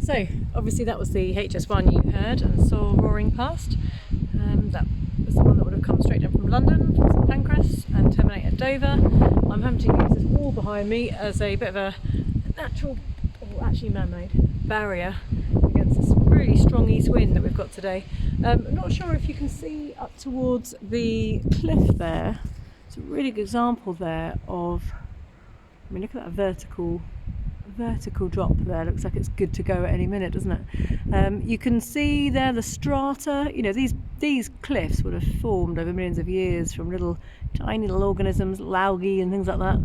So obviously that was the HS1 you heard and saw roaring past. That was the one that would have come straight in from London, from St Pancras, and terminate at Dover. I'm having to use this wall behind me as a bit of a natural, or actually man-made, barrier against this really strong east wind that we've got today. I'm not sure if you can see up towards the cliff there. It's a really good example there of, I mean, look at that vertical drop there. Looks like it's good to go at any minute, doesn't it? You can see there the strata. You know, these cliffs would have formed over millions of years from tiny little organisms, algae and things like that,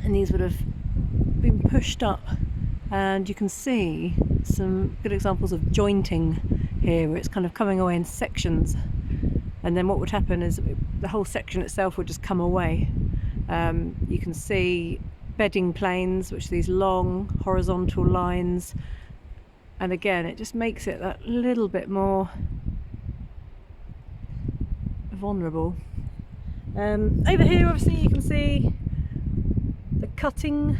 and these would have been pushed up, and you can see some good examples of jointing here, where it's kind of coming away in sections, and then what would happen is the whole section itself would just come away. You can see bedding planes, which are these long horizontal lines, and again it just makes it that little bit more vulnerable. Over here obviously you can see the cutting,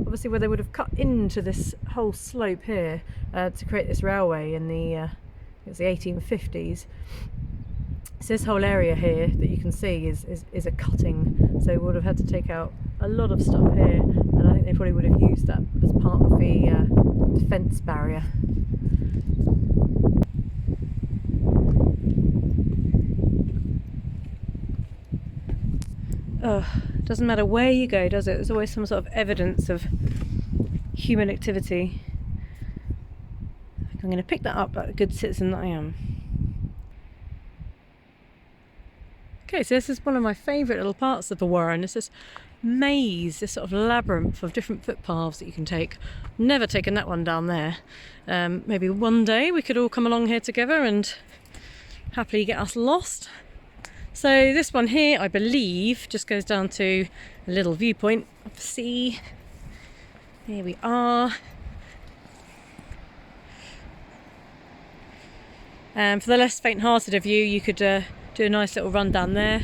obviously where they would have cut into this whole slope here to create this railway in the 1850s. So this whole area here that you can see is a cutting, so we would have had to take out a lot of stuff here, and I think they probably would have used that as part of the defence barrier. Doesn't matter where you go, does it? There's always some sort of evidence of human activity. I think I'm going to pick that up like a good citizen that I am. Okay, so this is one of my favourite little parts of the Warren. It's this maze, this sort of labyrinth of different footpaths that you can take. Never taken that one down there. Maybe one day we could all come along here together and happily get us lost. So this one here, I believe, just goes down to a little viewpoint of the sea. Here we are. For the less faint-hearted of you, you could do a nice little run down there.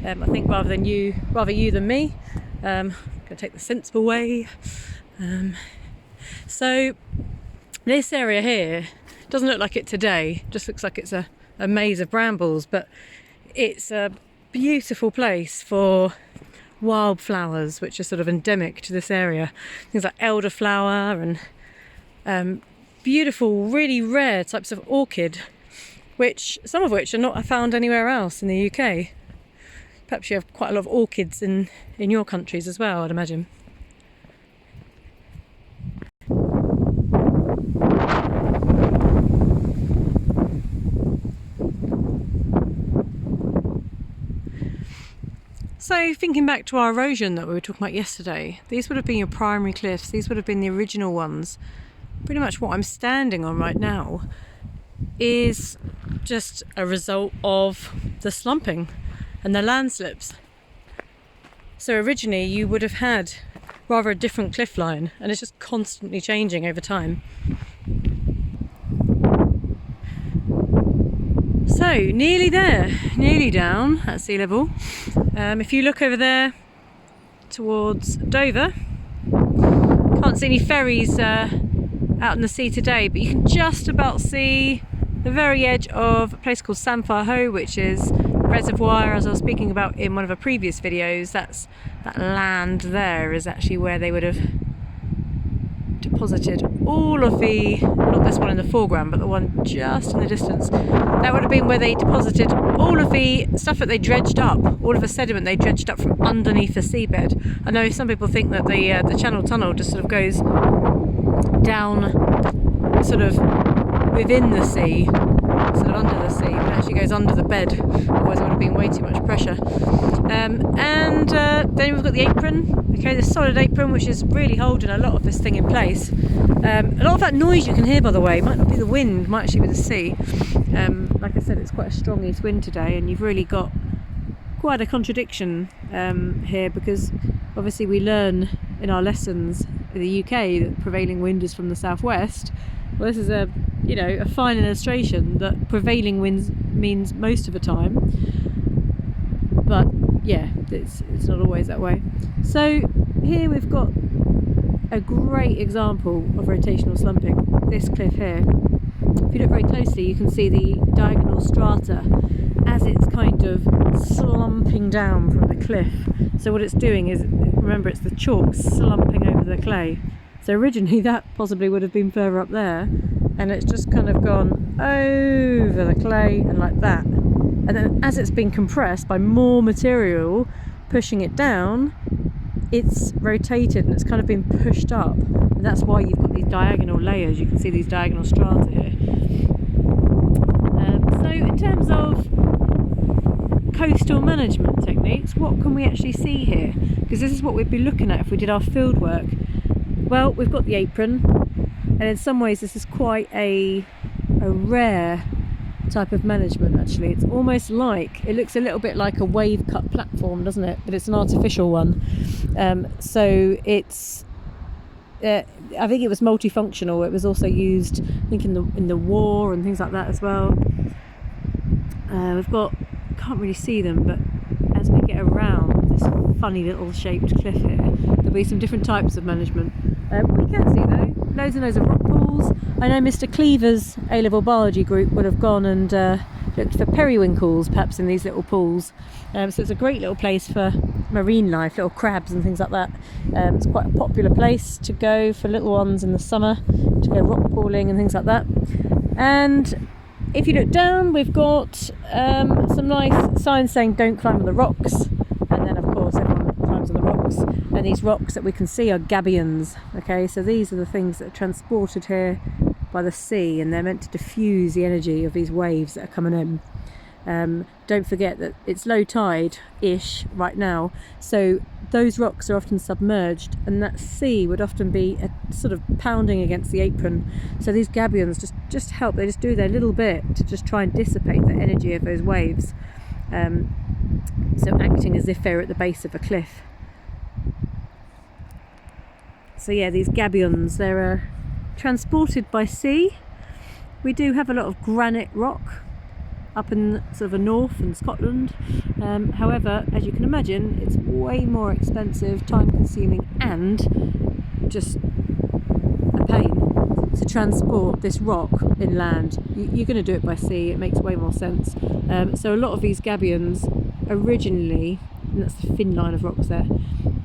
I think rather you than me. Gonna take the sensible way. So this area here doesn't look like it today. Just looks like it's a maze of brambles, but it's a beautiful place for wildflowers, which are sort of endemic to this area. Things like elderflower and beautiful, really rare types of orchid, some of which are not found anywhere else in the UK. Perhaps you have quite a lot of orchids in your countries as well, I'd imagine. So thinking back to our erosion that we were talking about yesterday, these would have been your primary cliffs, these would have been the original ones. Pretty much what I'm standing on right now is just a result of the slumping and the landslips. So originally you would have had rather a different cliff line, and it's just constantly changing over time. So nearly there, nearly down at sea level. If you look over there towards Dover, can't see any ferries out in the sea today, but you can just about see the very edge of a place called Samphire Hoe, which is a reservoir, as I was speaking about in one of the previous videos. That land there is actually where they would have deposited all of the, not this one in the foreground, but the one just in the distance. That would have been where they deposited all of the stuff that they dredged up, all of the sediment they dredged up from underneath the seabed. I know some people think that the Channel Tunnel just sort of goes down sort of within the sea, sort of under the sea, but it actually goes under the bed, otherwise it would have been way too much pressure. And then we've got the apron, okay, the solid apron, which is really holding a lot of this thing in place. A lot of that noise you can hear, by the way, might not be the wind, might actually be the sea. Like I said, it's quite a strong east wind today, and you've really got quite a contradiction here, because obviously we learn in our lessons in the UK that prevailing wind is from the southwest. Well, this is a fine illustration that prevailing winds means most of the time, but yeah, it's not always that way. So here we've got a great example of rotational slumping, this cliff here. If you look very closely, you can see the diagonal strata as it's kind of slumping down from the cliff. So what it's doing is, remember, it's the chalk slumping over the clay. So originally that possibly would have been further up there, and it's just kind of gone over the clay and like that. And then as it's been compressed by more material pushing it down, it's rotated and it's kind of been pushed up. And that's why you've got these diagonal layers. You can see these diagonal strata here. So in terms of coastal management techniques, what can we actually see here? Because this is what we'd be looking at if we did our field work. Well, we've got the apron, and in some ways this is quite a rare type of management actually. It's almost like, it looks a little bit like a wave cut platform, doesn't it? But it's an artificial one. So it's I think it was multifunctional. It was also used, I think, in the war and things like that as well. We've got, can't really see them, but as we get around this funny little shaped cliff here, there'll be some different types of management. We can see though loads and loads of rock pools. I know Mr. Cleaver's A-level biology group would have gone and looked for periwinkles perhaps in these little pools. So it's a great little place for marine life, little crabs and things like that. It's quite a popular place to go for little ones in the summer, to go rock pooling and things like that. And if you look down, we've got some nice signs saying don't climb on the rocks, and then of course everyone climbs on the rocks. And these rocks that we can see are gabions. Okay, so these are the things that are transported here by the sea, and they're meant to diffuse the energy of these waves that are coming in. Don't forget that it's low tide-ish right now, so those rocks are often submerged, and that sea would often be sort of pounding against the apron. So these gabions just help, they just do their little bit to just try and dissipate the energy of those waves. So acting as if they're at the base of a cliff. So yeah, these gabions, they're transported by sea. We do have a lot of granite rock up in sort of the north and Scotland. However, as you can imagine, it's way more expensive, time consuming, and just a pain to transport this rock inland. You're going to do it by sea, it makes way more sense. So a lot of these gabions originally, and that's the thin line of rocks there,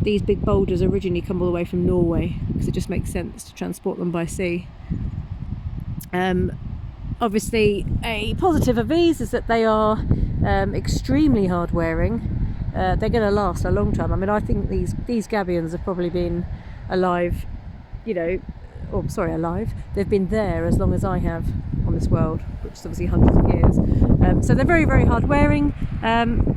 these big boulders originally come all the way from Norway, because it just makes sense to transport them by sea. Obviously, a positive of these is that they are extremely hard wearing. They're going to last a long time. I mean, I think these gabions have probably been alive, alive. They've been there as long as I have on this world, which is obviously hundreds of years. So they're very, very hard wearing.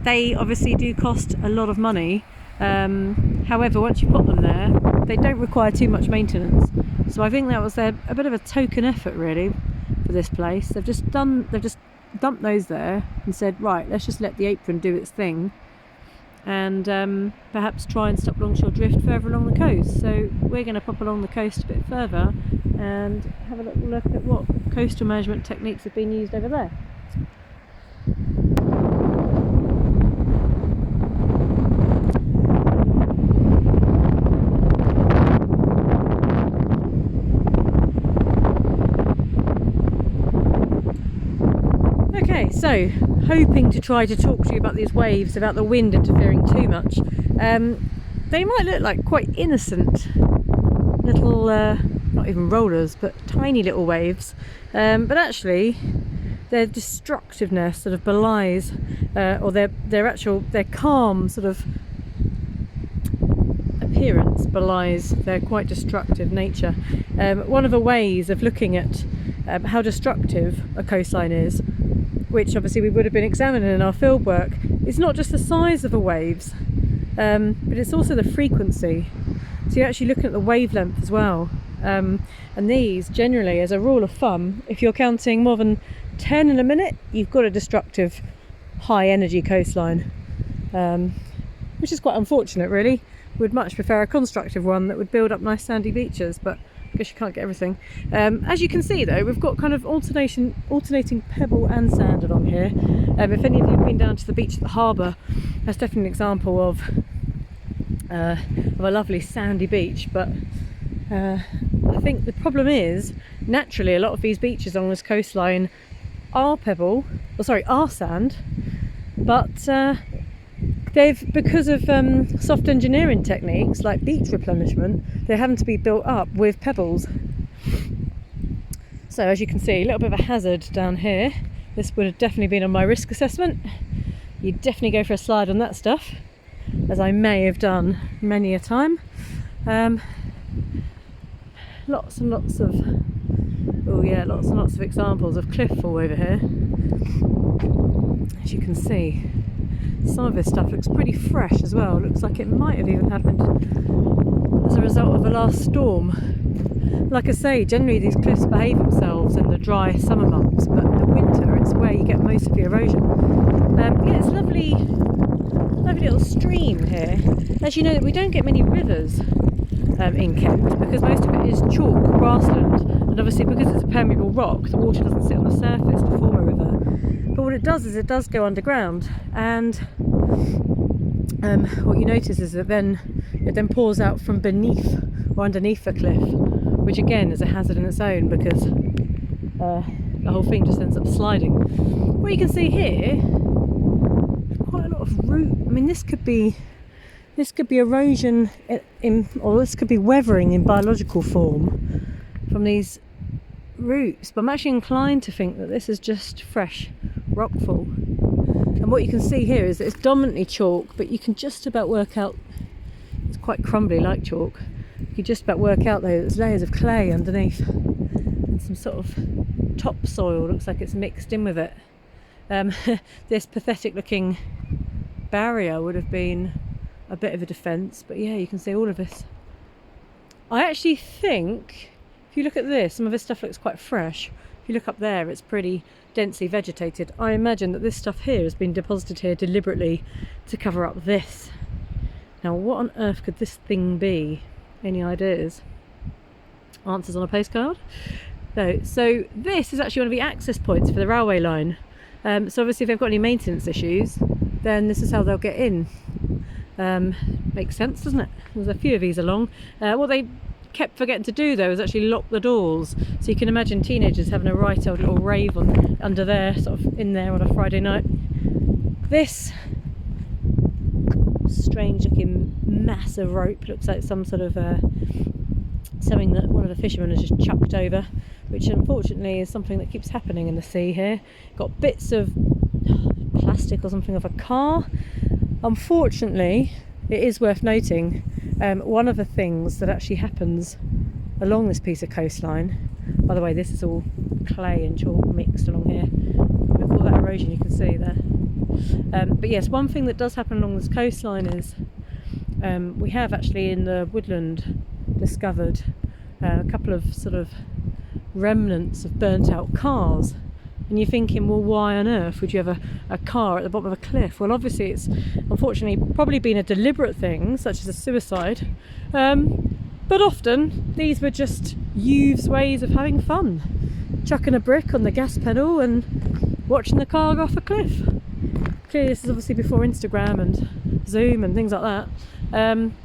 They obviously do cost a lot of money. However, once you put them there, they don't require too much maintenance. So I think that was a bit of a token effort really for this place. They've just dumped those there and said, right, let's just let the apron do its thing, and perhaps try and stop longshore drift further along the coast. So we're going to pop along the coast a bit further and have a little look at what coastal management techniques have been used over there. Okay, so hoping to try to talk to you about these waves without the wind interfering too much. They might look like quite innocent little, not even rollers, but tiny little waves, but actually their destructiveness sort of belies, or their calm sort of appearance belies their quite destructive nature. One of the ways of looking at how destructive a coastline is, which obviously we would have been examining in our field work, is not just the size of the waves, but it's also the frequency. So you're actually looking at the wavelength as well. And these, generally, as a rule of thumb, if you're counting more than 10 in a minute, you've got a destructive, high energy coastline, which is quite unfortunate really. We'd much prefer a constructive one that would build up nice sandy beaches, but I guess you can't get everything. As you can see though, we've got kind of alternating pebble and sand along here. If any of you have been down to the beach at the harbour, that's definitely an example of a lovely sandy beach, but I think the problem is, naturally, a lot of these beaches along this coastline are sand, but because of soft engineering techniques like beach replenishment, they're having to be built up with pebbles. So as you can see, a little bit of a hazard down here. This would have definitely been on my risk assessment. You'd definitely go for a slide on that stuff, as I may have done many a time. Lots and lots of examples of cliff fall over here. As you can see, some of this stuff looks pretty fresh as well. Looks like it might have even happened as a result of the last storm. Like I say, generally these cliffs behave themselves in the dry summer months, but in the winter it's where you get most of the erosion. Yeah, it's lovely little stream here. As you know, we don't get many rivers in Kent, because most of it is chalk grassland, and obviously because it's a permeable rock, the water doesn't sit on the surface to form a river. But what it does is it does go underground, and what you notice is that it then pours out from beneath or underneath the cliff, which again is a hazard in its own, because the whole thing just ends up sliding. What you can see here, quite a lot of root. I mean, this could be erosion or this could be weathering in biological form from these roots, but I'm actually inclined to think that this is just fresh rockfall. And what you can see here is that it's dominantly chalk, but you can just about work out, it's quite crumbly like chalk, you can just about work out though there's layers of clay underneath and some sort of topsoil, looks like it's mixed in with it. This pathetic looking barrier would have been a bit of a defence, but yeah, you can see all of this. I actually think, if you look at this, some of this stuff looks quite fresh. If you look up there, it's pretty densely vegetated. I imagine that this stuff here has been deposited here deliberately to cover up this. Now, what on earth could this thing be? Any ideas? Answers on a postcard? No. So this is actually one of the access points for the railway line. So obviously if they've got any maintenance issues, then this is how they'll get in. Makes sense, doesn't it? There's a few of these along. What they kept forgetting to do though is actually lock the doors, so you can imagine teenagers having a right old little rave under there, sort of in there on a Friday night. This strange looking mass of rope looks like some sort of something that one of the fishermen has just chucked over, which unfortunately is something that keeps happening in the sea here. Got bits of plastic or something of a car. Unfortunately, it is worth noting, one of the things that actually happens along this piece of coastline, by the way, this is all clay and chalk mixed along here, look at all that erosion you can see there. But yes, one thing that does happen along this coastline is we have actually in the woodland discovered a couple of sort of remnants of burnt out cars. And you're thinking, well, why on earth would you have a car at the bottom of a cliff? Well, obviously it's unfortunately probably been a deliberate thing, such as a suicide. But often these were just youths' ways of having fun. Chucking a brick on the gas pedal and watching the car go off a cliff. Clearly this is obviously before Instagram and Zoom and things like that.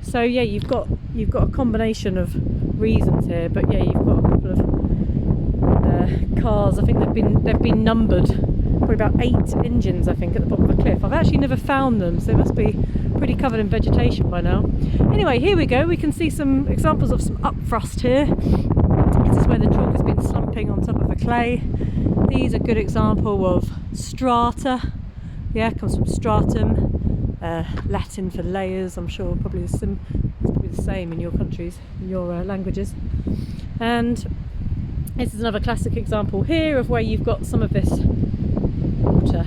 So yeah, you've got a combination of reasons here, but yeah, you've got a couple of cars. I think they've been numbered, probably about 8 engines I think at the bottom of a cliff. I've actually never found them, so they must be pretty covered in vegetation by now. Anyway, here we go. We can see some examples of some upthrust here. This is where the chalk has been slumping on top of the clay. These are a good example of strata. Yeah, comes from stratum, Latin for layers. I'm sure probably the same in your countries, in your languages. And this is another classic example here of where you've got some of this water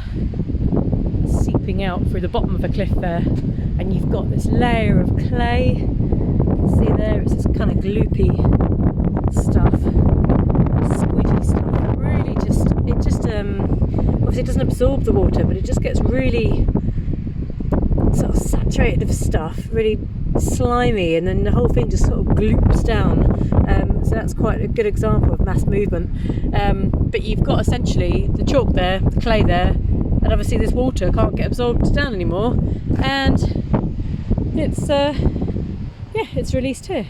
seeping out through the bottom of a cliff there, and you've got this layer of clay. You can see there it's this kind of gloopy stuff, squidgy stuff that really obviously it doesn't absorb the water, but it just gets really sort of saturated with stuff, really slimy, and then the whole thing just sort of gloops down. So that's quite a good example of mass movement. But you've got essentially the chalk there, the clay there, and obviously this water can't get absorbed down anymore, and it's released here.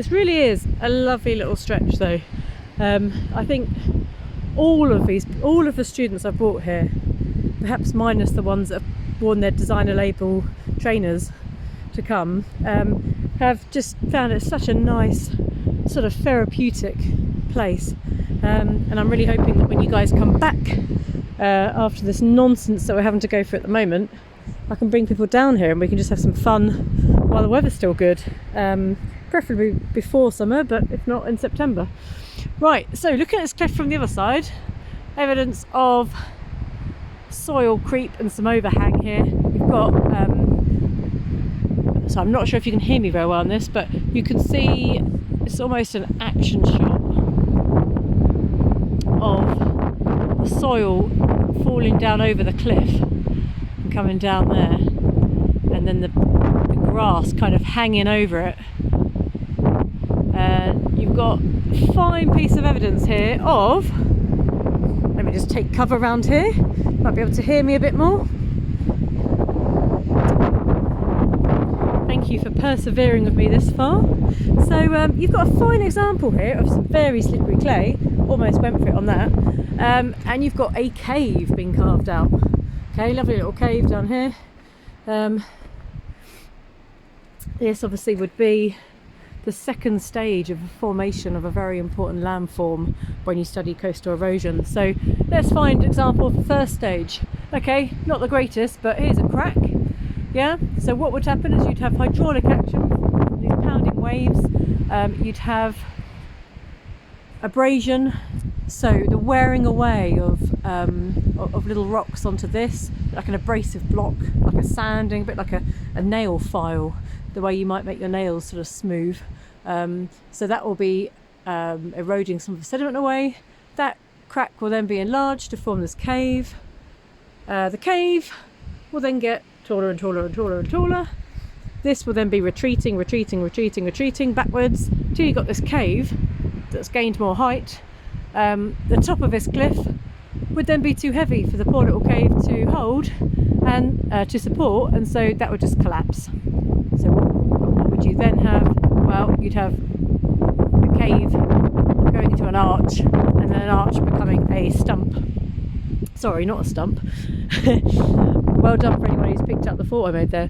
This really is a lovely little stretch though. I think all of the students I've brought here, perhaps minus the ones that have worn their designer label trainers to come, have just found it such a nice sort of therapeutic place. And I'm really hoping that when you guys come back after this nonsense that we're having to go through at the moment, I can bring people down here and we can just have some fun while the weather's still good, preferably before summer, but if not, in September. Right, so looking at this cliff from the other side, evidence of soil creep and some overhang here. You've got so I'm not sure if you can hear me very well on this, but you can see it's almost an action shot of the soil falling down over the cliff and coming down there, and then the grass kind of hanging over it. You've got a fine piece of evidence here of, let me just take cover around here, might be able to hear me a bit more. Thank you for persevering with me this far. So you've got a fine example here of some very slippery clay, almost went for it on that, and you've got a cave being carved out. Okay, lovely little cave down here. This obviously would be the second stage of the formation of a very important landform when you study coastal erosion. So let's find an example of the first stage. Okay, not the greatest, but here's a crack. Yeah, so what would happen is you'd have hydraulic action, these pounding waves, you'd have abrasion, so the wearing away of little rocks onto this, like an abrasive block, like a sanding, a bit like a nail file, the way you might make your nails sort of smooth. So that will be eroding some of the sediment away. That crack will then be enlarged to form this cave. The cave will then get taller and taller and taller and taller. This will then be retreating backwards till you've got this cave that's gained more height. The top of this cliff would then be too heavy for the poor little cave to hold and to support, and so that would just collapse. So what would you then have? Well, you'd have a cave going into an arch, and then an arch becoming a stump. Sorry, not a stump. Well done for anyone who's picked up the thought I made there.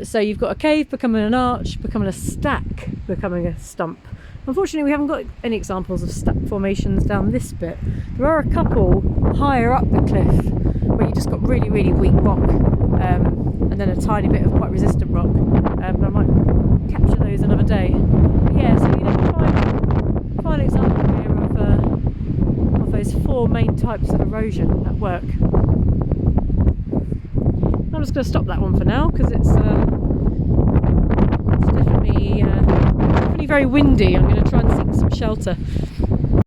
So you've got a cave becoming an arch, becoming a stack, becoming a stump. Unfortunately, we haven't got any examples of stack formations down this bit. There are a couple higher up the cliff where you just got really, really weak rock, and then a tiny bit of quite resistant rock. But I might capture those another day. But yeah, so you have a fine example here of those four main types of erosion at work. I'm just going to stop that one for now because it's definitely very windy. I'm going to try and seek some shelter.